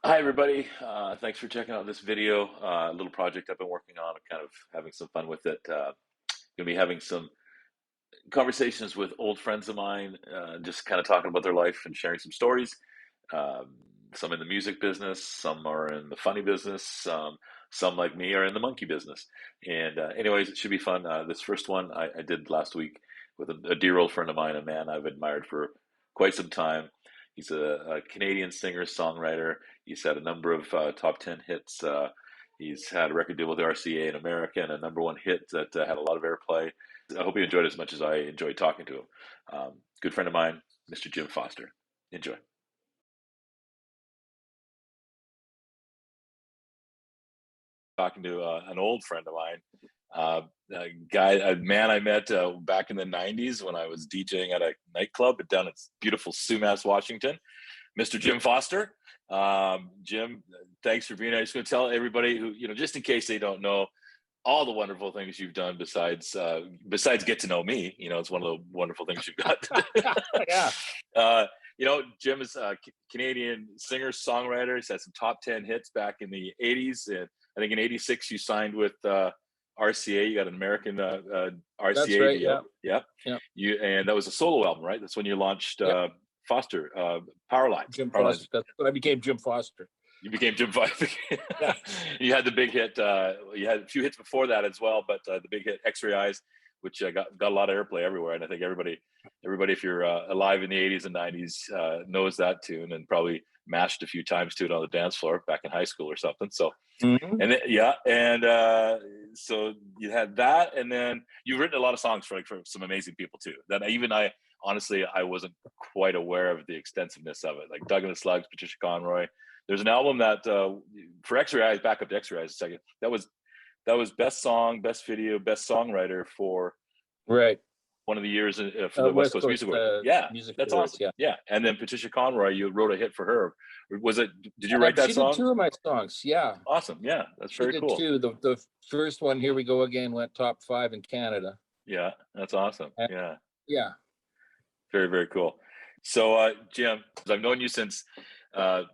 Hi, everybody. Thanks for checking out this video. A little project I've been working on. I'm kind of having some fun with it. Gonna be having some conversations with old friends of mine, just kind of talking about their life and sharing some stories. Um, some in the music business, some are in the funny business, some like me are in the monkey business. And anyways, it should be fun. This first one I did last week with a dear old friend of mine, a man I've admired for quite some time. He's a Canadian singer, songwriter. He's had a number of top 10 hits. He's had a record deal with the RCA in America and a number one hit that had a lot of airplay. I hope you enjoyed it as much as I enjoyed talking to him. Good friend of mine, Mr. Jim Foster. Enjoy. Talking to an old friend of mine, a man I met back in the '90s when I was DJing at a nightclub down in beautiful Sumas, Washington. Mr. Jim Foster. Jim, thanks for being here. I just going to tell everybody who, just in case they don't know, all the wonderful things you've done besides get to know me. It's one of the wonderful things you've got to do. Yeah. Jim is a Canadian singer, songwriter. He's had some top 10 hits back in the 80s. And I think in 86, you signed with RCA. You got an American RCA That's right. deal. Yeah. And that was a solo album, right? That's when you launched Foster, Power Lines. Jim Power Foster. Lines. That's when I became Jim Foster. You became Jim Foster. Yeah. You had the big hit. You had a few hits before that as well, but the big hit, X-Ray Eyes, which got a lot of airplay everywhere. And I think everybody, if you're alive in the 80s and 90s, knows that tune and probably mashed a few times to it on the dance floor back in high school or something. So, so you had that, and then you've written a lot of songs for some amazing people too. That I honestly wasn't quite aware of the extensiveness of it. Like Doug and the Slugs, Patricia Conroy. There's an album that for X-Ray Eyes, back up to X-Ray Eyes a second. That was best song, best video, best songwriter for Right. one of the years for the West Coast Music Awards. That's awesome. Yeah, and then Patricia Conroy, you wrote a hit for her. Was it? Did you write that song? She did two of my songs. Yeah. Awesome. Yeah, that's very cool. Two. The first one, Here We Go Again, went top 5 in Canada. Yeah, that's awesome. Yeah. Very, very cool. So, Jim, I've known you since the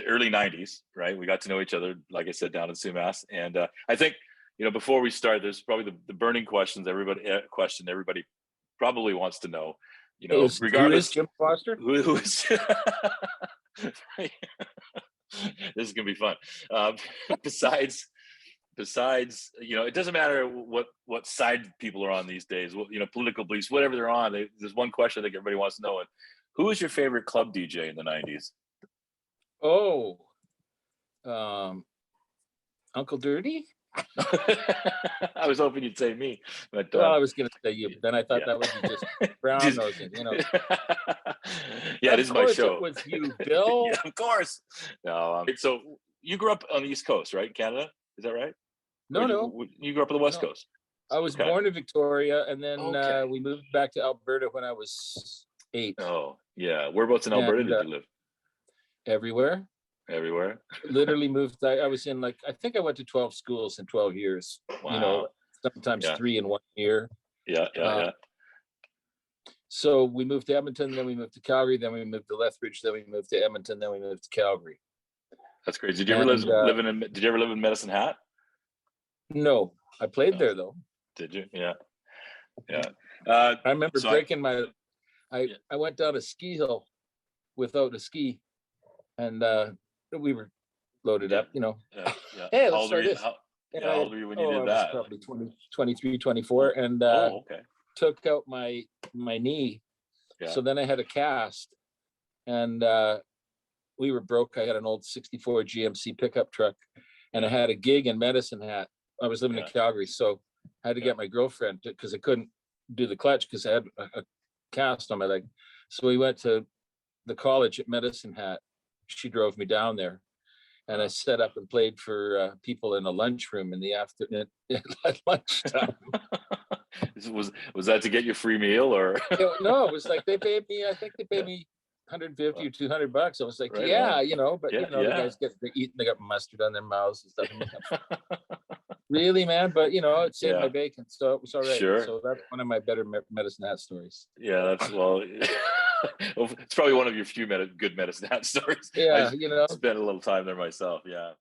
early 90s, right? We got to know each other, like I said, down in Sumas. And I think, before we start, there's probably the burning questions everybody probably wants to know, regardless. Who is Jim Foster? Who is this is gonna be fun. Besides, it doesn't matter what side people are on these days, political beliefs, whatever they're on. There's one question I think everybody wants to know: who is your favorite club DJ in the '90s? Oh, Uncle Dirty. I was hoping you'd say me, but I was going to say you, but then I thought that would be just brown nosing, Yeah, this is my show. It was you, Bill. Yeah, of course. No, so you grew up on the East Coast, right? Canada, is that right? No. You grew up on the West Coast. I was born in Victoria, and then we moved back to Alberta when I was 8. Oh, yeah. Whereabouts in Alberta did you live? Everywhere. Literally moved. I was in I think I went to 12 schools in 12 years. Wow. Sometimes 3 in 1 year. Yeah. So we moved to Edmonton, then we moved to Calgary, then we moved to Lethbridge, then we moved to Edmonton, then we moved to Calgary. That's crazy. Did you ever live in Medicine Hat? No, I played there though. Did you? Yeah. I remember breaking I went down a ski hill without a ski, and we were loaded up, Hey, let's start this. How old were you when you did that? I was probably 23, 24, and took out my knee. Yeah. So then I had a cast, and we were broke. I had an old 64 GMC pickup truck, and I had a gig in Medicine Hat. I was living in Calgary, so I had to get my girlfriend because I couldn't do the clutch because I had a cast on my leg. So we went to the college at Medicine Hat. She drove me down there, and I set up and played for people in a lunchroom in the afternoon at lunchtime. was that to get you a free meal or? No, it was like they paid me. I think they paid me $150 or $200. I was like, but the guys they eat, and they got mustard on their mouths and stuff. Really, man? But it saved my Yeah, bacon, so it was all right. sure. So that's one of my better medicine hat stories. Yeah, that's well, well, it's probably one of your few good medicine hat stories. I Yeah, spent a little time there myself. Yeah.